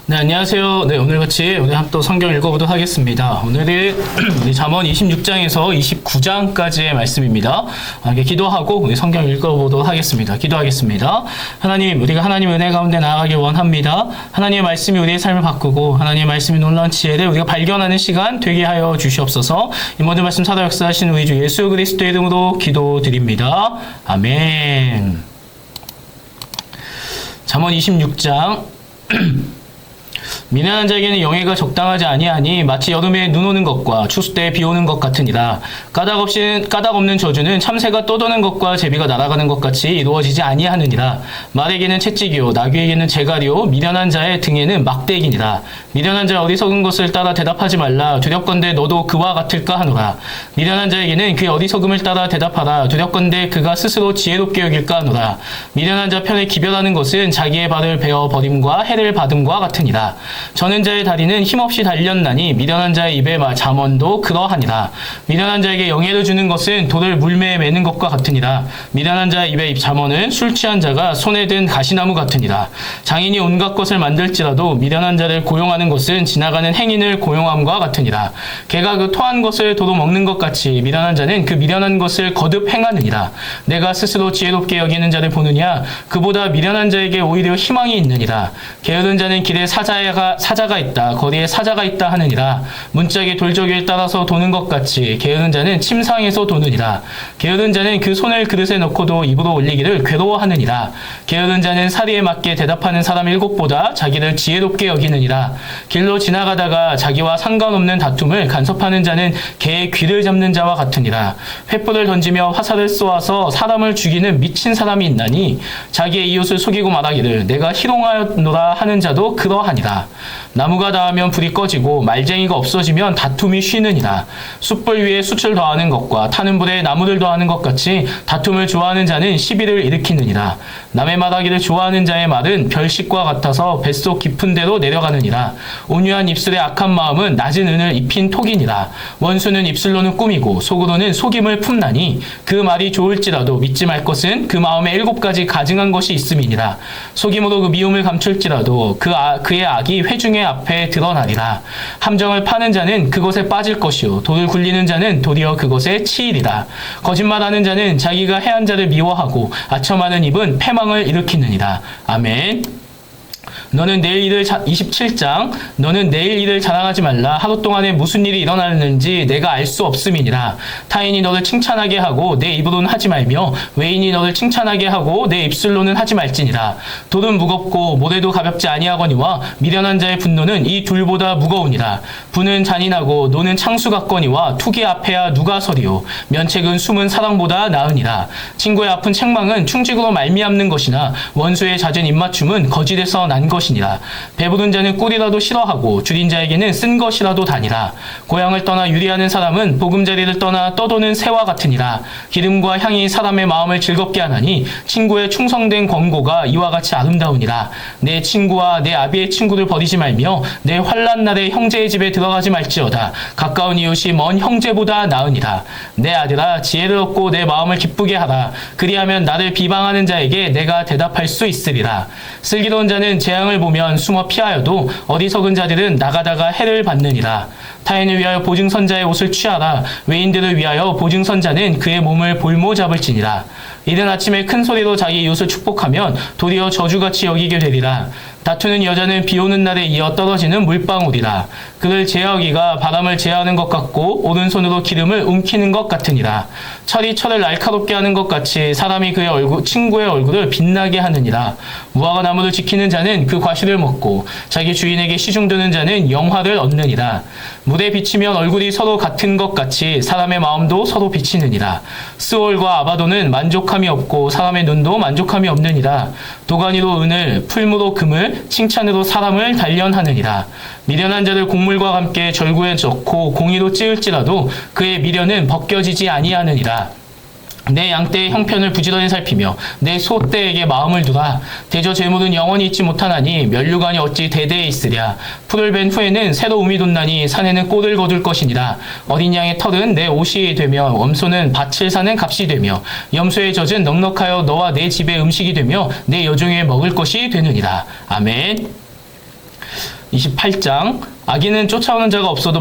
네, 안녕하세요. 네, 오늘 또 성경 읽어보도록 하겠습니다. 오늘은 우리 잠언 26장에서 29장까지의 말씀입니다. 기도하고 우리 성경 읽어보도록 하겠습니다. 기도하겠습니다. 하나님, 우리가 하나님 은혜 가운데 나아가길 원합니다. 하나님의 말씀이 우리의 삶을 바꾸고 하나님의 말씀이 놀라운 지혜를 우리가 발견하는 시간 되게 하여 주시옵소서. 이 모든 말씀 살아 역사하신 우리 주 예수 그리스도의 이름으로 기도드립니다. 아멘. 잠언 26장 미련한 자에게는 영예가 적당하지 아니하니 마치 여름에 눈 오는 것과 추수 때에 비 오는 것 같으니라. 까닭 없는 저주는 참새가 떠도는 것과 제비가 날아가는 것 같이 이루어지지 아니하느니라. 말에게는 채찍이요 나귀에게는 재갈이요 미련한 자의 등에는 막대기니라. 미련한 자 어리석은 것을 따라 대답하지 말라. 두렵건대 너도 그와 같을까 하노라. 미련한 자에게는 그의 어리석음을 따라 대답하라. 두렵건대 그가 스스로 지혜롭게 여길까 하노라. 미련한 자 편에 기별하는 것은 자기의 발을 베어 버림과 해를 받음과 같으니라. 저는 자의 다리는 힘없이 달렸나니 미련한 자의 입의 잠언도 그러하니라. 미련한 자에게 영예를 주는 것은 돌을 물매에 매는 것과 같으니라. 미련한 자의 입의 잠언은 술 취한 자가 손에 든 가시나무 같으니라. 장인이 온갖 것을 만들지라도 미련한 자를 고용하는 것은 지나가는 행인을 고용함과 같으니라. 개가 그 토한 것을 도로 먹는 것 같이 미련한 자는 그 미련한 것을 거듭 행하느니라. 내가 스스로 지혜롭게 여기는 자를 보느냐 그보다 미련한 자에게 오히려 희망이 있느니라. 게으른 자는 길에 사자가 있다 거리에 사자가 있다 하느니라. 문짝이 돌저귀를 따라서 도는 것 같이 게으른 자는 침상에서 도느니라. 게으른 자는 그 손을 그릇에 넣고도 입으로 올리기를 괴로워하느니라. 게으른 자는 사리에 맞게 대답하는 사람 7보다 자기를 지혜롭게 여기느니라. 길로 지나가다가 자기와 상관없는 다툼을 간섭하는 자는 개의 귀를 잡는 자와 같으니라. 횃불을 던지며 화살을 쏘아서 사람을 죽이는 미친 사람이 있나니 자기의 이웃을 속이고 말하기를 내가 희롱하노라 하는 자도 그러하니라. 나무가 닿으면 불이 꺼지고 말쟁이가 없어지면 다툼이 쉬느니라. 숯불 위에 숯을 더하는 것과 타는 불에 나무를 더하는 것 같이 다툼을 좋아하는 자는 시비를 일으키느니라. 남의 말하기를 좋아하는 자의 말은 별식과 같아서 뱃속 깊은 데로 내려가느니라. 온유한 입술의 악한 마음은 낮은 은을 입힌 톡이니라. 원수는 입술로는 꾸미고 속으로는 속임을 품나니 그 말이 좋을지라도 믿지 말 것은 그 마음에 7가지 가증한 것이 있음이니라. 속임으로 그 미움을 감출지라도 그의 악이 회중의 앞에 드러나리라. 함정을 파는 자는 그것에 빠질 것이요 돌을 굴리는 자는 도리어 그것에 치이리라. 거짓말하는 자는 자기가 해한 자를 미워하고 아첨하는 입은 패망을 일으키느니라. 아멘. 27장 너는 내일 일을 자랑하지 말라. 하루 동안에 무슨 일이 일어나는지 내가 알 수 없음이니라. 타인이 너를 칭찬하게 하고 내 입으로는 하지 말며 외인이 너를 칭찬하게 하고 내 입술로는 하지 말지니라. 돌은 무겁고 모래도 가볍지 아니하거니와 미련한 자의 분노는 이 둘보다 무거우니라. 분은 잔인하고 노는 창수 같거니와 투기 앞에야 누가 서리요 면책은 숨은 사랑보다 나으니라. 친구의 아픈 책망은 충직으로 말미암는 것이나 원수의 잦은 입맞춤은 거짓에서 난 것이니라. 배부른 자는 꿀이라도 싫어하고 줄인 자에게는 쓴 것이라도 다니라. 고향을 떠나 유리하는 사람은 보금자리를 떠나 떠도는 새와 같으니라. 기름과 향이 사람의 마음을 즐겁게 하나니 친구의 충성된 권고가 이와 같이 아름다우니라. 내 친구와 내 아비의 친구를 버리지 말며 내 환난 날에 형제의 집에 들어가지 말지어다. 가까운 이웃이 먼 형제보다 나으니라. 내 아들아 지혜를 얻고 내 마음을 기쁘게 하라. 그리하면 나를 비방하는 자에게 내가 대답할 수 있으리라. 슬기로운 자는 재앙을 보면 숨어 피하여도 어리석은 자들은 나가다가 해를 받느니라. 타인을 위하여 보증선자의 옷을 취하라. 외인들을 위하여 보증선자는 그의 몸을 볼모 잡을지니라. 이른 아침에 큰 소리로 자기 이웃을 축복하면 도리어 저주같이 여기게 되리라. 다투는 여자는 비 오는 날에 이어 떨어지는 물방울이라. 그를 제어하기가 바람을 제어하는 것 같고 오른손으로 기름을 움키는 것 같으니라. 철이 철을 날카롭게 하는 것 같이 사람이 친구의 얼굴을 빛나게 하느니라. 무화과 나무를 지키는 자는 그 과실을 먹고 자기 주인에게 시중드는 자는 영화를 얻느니라. 물에 비치면 얼굴이 서로 같은 것 같이 사람의 마음도 서로 비치느니라. 스올과 아바도는 만족함이 없고 사람의 눈도 만족함이 없느니라. 도가니로 은을 풀무로 금을 칭찬으로 사람을 단련하느니라. 미련한 자를 곡물과 함께 절구에 넣고 공의로 찌을지라도 그의 미련은 벗겨지지 아니하느니라. 내 양떼의 형편을 부지런히 살피며 내 소떼에게 마음을 두라. 대저 재물은 영원히 있지 못하나니 면류관이 어찌 대대에 있으랴. 풀을 벤 후에는 새로 움이 돋나니 산에는 꼴을 거둘 것이니라. 어린 양의 털은 내 옷이 되며 염소는 밭을 사는 값이 되며 염소의 젖은 넉넉하여 너와 내 집의 음식이 되며 내 여종의 먹을 것이 되느니라. 아멘. 28장 악인은 쫓아오는 자가 없어도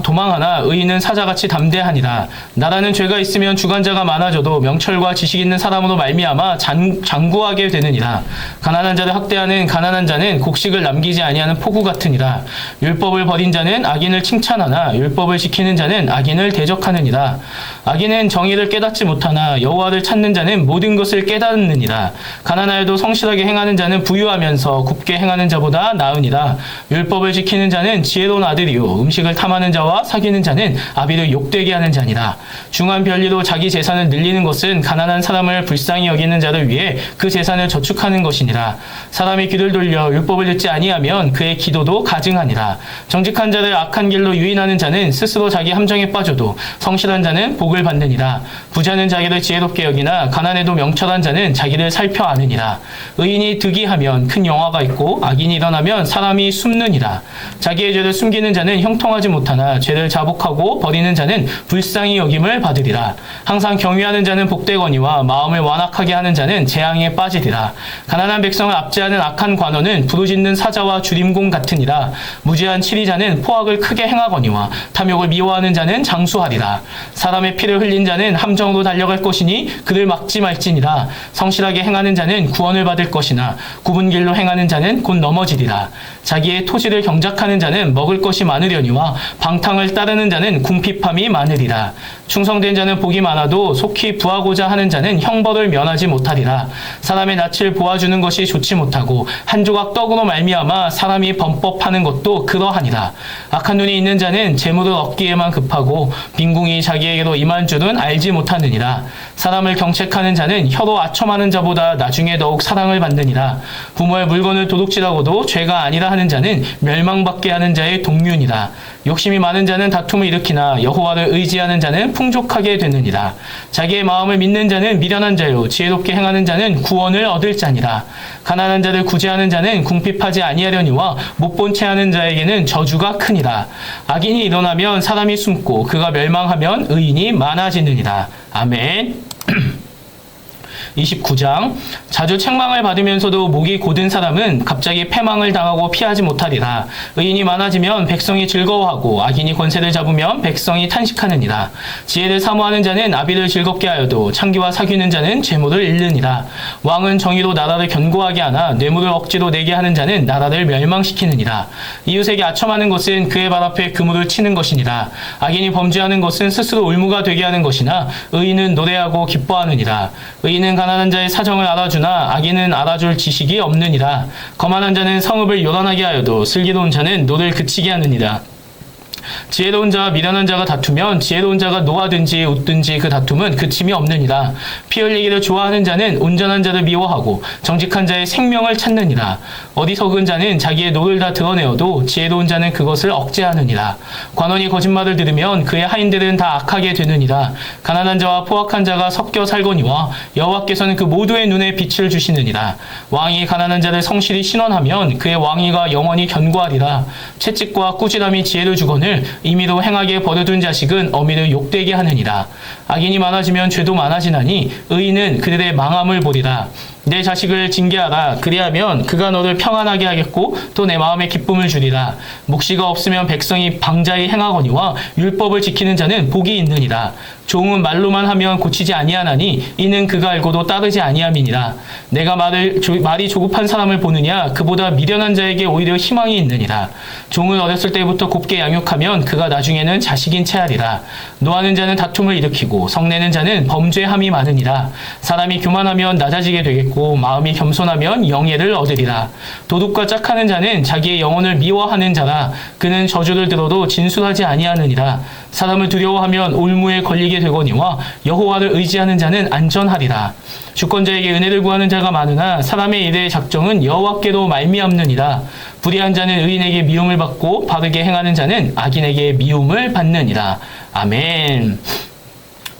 도망하나 의인은 사자같이 담대하니라. 나라는 죄가 있으면 주관자가 많아져도 명철과 지식 있는 사람으로 말미암아 장구하게 되느니라. 가난한 자를 학대하는 가난한 자는 곡식을 남기지 아니하는 포구 같으니라. 율법을 버린 자는 악인을 칭찬하나 율법을 지키는 자는 악인을 대적하느니라. 악인은 정의를 깨닫지 못하나 여호와를 찾는 자는 모든 것을 깨닫느니라. 가난하여도 성실하게 행하는 자는 부유하면서 굽게 행하는 자보다 나으니라. 율법을 지키는 자는 지혜로운 아들이요 음식을 탐하는 자와 사귀는 자는 아비를 욕되게 하는 자니라. 중한 별리로 자기 재산을 늘리는 것은 가난한 사람을 불쌍히 여기는 자를 위해 그 재산을 저축하는 것이니라. 사람이 귀를 돌려 율법을 듣지 아니하면 그의 기도도 가증하니라. 정직한 자를 악한 길로 유인하는 자는 스스로 자기 함정에 빠져도 성실한 자는 복을 받느니라. 부자는 자기를 지혜롭게 여기나 가난해도 명철한 자는 자기를 살펴 아느니라. 의인이 득이하면 큰 영화가 있고 악인이 일어나면 사람이 숨느니라. 자기의 죄를 숨기는 자는 형통하지 못하나 죄를 자복하고 버리는 자는 불쌍히 여김을 받으리라. 항상 경유하는 자는 복되거니와 마음을 완악하게 하는 자는 재앙에 빠지리라. 가난한 백성을 압제하는 악한 관원은 부르짖는 사자와 주림공 같으니라. 무지한 치리자는 포악을 크게 행하거니와 탐욕을 미워하는 자는 장수하리라. 사람의 피를 흘린 자는 함정으로 달려갈 것이니 그를 막지 말지니라. 성실하게 행하는 자는 구원을 받을 것이나 굽은 길로 행하는 자는 곧 넘어지리라. 자기의 토지를 경작하는 자는 먹을 것이 많으려니와 방탕을 따르는 자는 궁핍함이 많으리라. 충성된 자는 복이 많아도 속히 부하고자 하는 자는 형벌을 면하지 못하리라. 사람의 낯을 보아주는 것이 좋지 못하고 한 조각 떡으로 말미암아 사람이 범법하는 것도 그러하니라. 악한 눈이 있는 자는 재물을 얻기에만 급하고 빈궁이 자기에게로 임한 줄은 알지 못하느니라. 사람을 경책하는 자는 혀로 아첨하는 자보다 나중에 더욱 사랑을 받느니라. 부모의 물건을 도둑질하고도 죄가 아니라 하는 자는 멸망받게 하는 자의 동류니라. 욕심이 많은 자는 다툼을 일으키나 여호와를 의지하는 자는 풍족하게 되느니라. 자기의 마음을 믿는 자는 미련한 자요 지혜롭게 행하는 자는 구원을 얻을 자니라. 가난한 자를 구제하는 자는 궁핍하지 아니하려니와 못본 채 하는 자에게는 저주가 크니라. 악인이 일어나면 사람이 숨고 그가 멸망하면 의인이 많아지느니라. 아멘. 29장 자주 책망을 받으면서도 목이 곧은 사람은 갑자기 패망을 당하고 피하지 못하리라. 의인이 많아지면 백성이 즐거워하고 악인이 권세를 잡으면 백성이 탄식하느니라. 지혜를 사모하는 자는 아비를 즐겁게 하여도 창기와 사귀는 자는 재물을 잃느니라. 왕은 정의로 나라를 견고하게 하나 뇌물을 억지로 내게 하는 자는 나라를 멸망시키느니라. 이웃에게 아첨하는 것은 그의 발 앞에 그물을 치는 것이니라. 악인이 범죄하는 것은 스스로 올무가 되게 하는 것이나 의인은 노래하고 기뻐하느니라. 의인은 가난한 자의 사정을 알아주나 악인은 알아줄 지식이 없느니라. 거만한 자는 성읍을 요란하게 하여도 슬기로운 자는 노를 그치게 하느니라. 지혜로운 자와 미련한 자가 다투면 지혜로운 자가 노하든지 웃든지 그 다툼은 그침이 없느니라. 피 흘리기를 좋아하는 자는 온전한 자를 미워하고 정직한 자의 생명을 찾느니라. 어리석은 자는 자기의 노를 다 드러내어도 지혜로운 자는 그것을 억제하느니라. 관원이 거짓말을 들으면 그의 하인들은 다 악하게 되느니라. 가난한 자와 포악한 자가 섞여 살거니와 여호와께서는 그 모두의 눈에 빛을 주시느니라. 왕이 가난한 자를 성실히 신원하면 그의 왕위가 영원히 견고하리라. 채찍과 꾸지람이 지혜를 주거늘 임의로 행하게 버려둔 자식은 어미를 욕되게 하느니라. 악인이 많아지면 죄도 많아지나니 의인은 그들의 망함을 보리라. 내 자식을 징계하라. 그리하면 그가 너를 평안하게 하겠고 또 내 마음에 기쁨을 주리라. 묵시가 없으면 백성이 방자히 행하거니와 율법을 지키는 자는 복이 있느니라. 종은 말로만 하면 고치지 아니하나니 이는 그가 알고도 따르지 아니함이니라. 내가 말이 조급한 사람을 보느냐 그보다 미련한 자에게 오히려 희망이 있느니라. 종을 어렸을 때부터 곱게 양육하면 그가 나중에는 자식인 채 하리라. 노하는 자는 다툼을 일으키고 성내는 자는 범죄함이 많으니라. 사람이 교만하면 낮아지게 되겠고 마음이 겸손하면 영예를 얻으리라. 도둑과 짝하는 자는 자기의 영혼을 미워하는 자라. 그는 저주를 들어도 진술하지 아니하느니라. 사람을 두려워하면 올무에 걸리게 되거니와 여호와를 의지하는 자는 안전하리라. 주권자에게 은혜를 구하는 자가 많으나 사람의 일의 작정은 여호와께로 말미암느니라. 불의한 자는 의인에게 미움을 받고 바르게 행하는 자는 악인에게 미움을 받느니라. 아멘.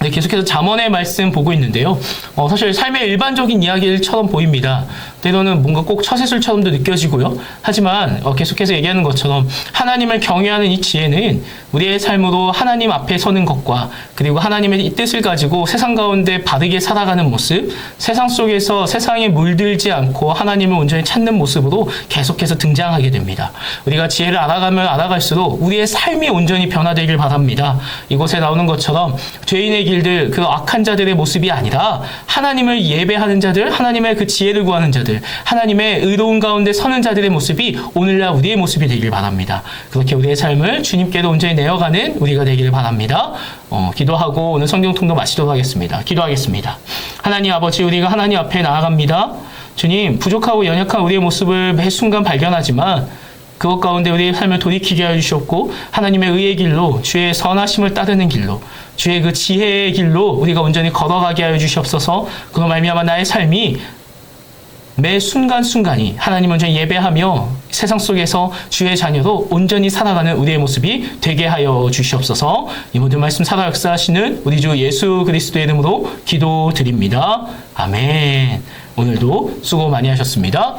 네, 계속해서 잠언의 말씀 보고 있는데요. 사실 삶의 일반적인 이야기처럼 보입니다. 때로는 뭔가 꼭 처세술처럼도 느껴지고요. 하지만 계속해서 얘기하는 것처럼 하나님을 경외하는 이 지혜는 우리의 삶으로 하나님 앞에 서는 것과 그리고 하나님의 이 뜻을 가지고 세상 가운데 바르게 살아가는 모습, 세상 속에서 세상에 물들지 않고 하나님을 온전히 찾는 모습으로 계속해서 등장하게 됩니다. 우리가 지혜를 알아가면 알아갈수록 우리의 삶이 온전히 변화되길 바랍니다. 이곳에 나오는 것처럼 죄인의 길들, 그 악한 자들의 모습이 아니라 하나님을 예배하는 자들, 하나님의 그 지혜를 구하는 자들, 하나님의 의로운 가운데 서는 자들의 모습이 오늘날 우리의 모습이 되길 바랍니다. 그렇게 우리의 삶을 주님께로 온전히 내어가는 우리가 되기를 바랍니다. 기도하고 오늘 성경 통독 마치도록 하겠습니다. 기도하겠습니다. 하나님 아버지, 우리가 하나님 앞에 나아갑니다. 주님, 부족하고 연약한 우리의 모습을 매 순간 발견하지만 그것 가운데 우리의 삶을 돌이키게 하여 주셨고 하나님의 의의 길로, 주의 선하심을 따르는 길로, 주의 그 지혜의 길로 우리가 온전히 걸어가게 하여 주시옵소서. 그로 말미암아 나의 삶이 매 순간순간이 하나님 온전히 예배하며 세상 속에서 주의 자녀로 온전히 살아가는 우리의 모습이 되게 하여 주시옵소서. 이 모든 말씀 살아 역사하시는 우리 주 예수 그리스도의 이름으로 기도드립니다. 아멘. 오늘도 수고 많이 하셨습니다.